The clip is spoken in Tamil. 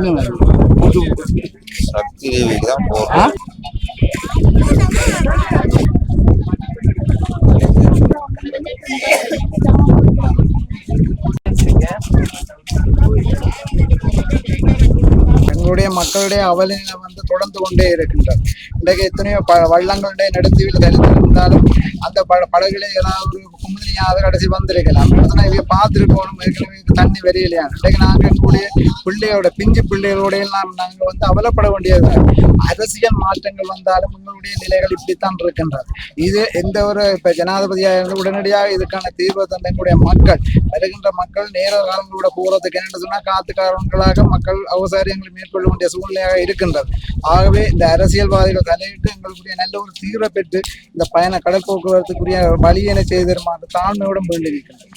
சொல்லுங்க. சக்தி தேவிக்கு தான் போறோம். எங்களுடைய மக்களுடைய அவலினை தொடர்ந்து கொண்டே இருக்கின்றது. இன்றைக்கு எத்தனையோ வள்ளங்களுடைய நடுத்தீவில் தரித்திருந்தாலும் அந்த படகுல ஏதாவது ஒரு கும்பலியாக கடைசி வந்திருக்கலாம். இவங்க பார்த்துருக்கணும். ஏற்கனவே தண்ணி வெளியிலையா. இன்றைக்கு நாங்கள் எங்களுடைய பிள்ளையோட பிஞ்சு பிள்ளைகளோட எல்லாம் நாங்கள் அவலப்பட வேண்டியது. அரசியல் மாற்றங்கள் வந்தாலும் எங்களுடைய நிலைகள் இப்படித்தான் இருக்கின்றது. இது எந்த ஒரு இப்ப ஜனாதிபதியாக இருந்து உடனடியாக இதுக்கான தீர்வு தந்த எங்களுடைய மக்கள் வருகின்ற மக்கள் நேர காலங்களோட போறதுக்கு என்ன சொன்னா காரணங்களாக மக்கள் அவசாரியங்களை மேற்கொள்ள வேண்டிய சூழ்நிலையாக இருக்கின்றது. ஆகவே இந்த அரசியல்வாதிகள் தலையிட்டு எங்களுடைய நல்ல ஒரு தீர்வை பெற்று இந்த பயண கடல் போக்குவரத்துக்குரிய வழியினை செய்து தருமாறு தாழ்மையுடன் வேண்டியிருக்கின்றது.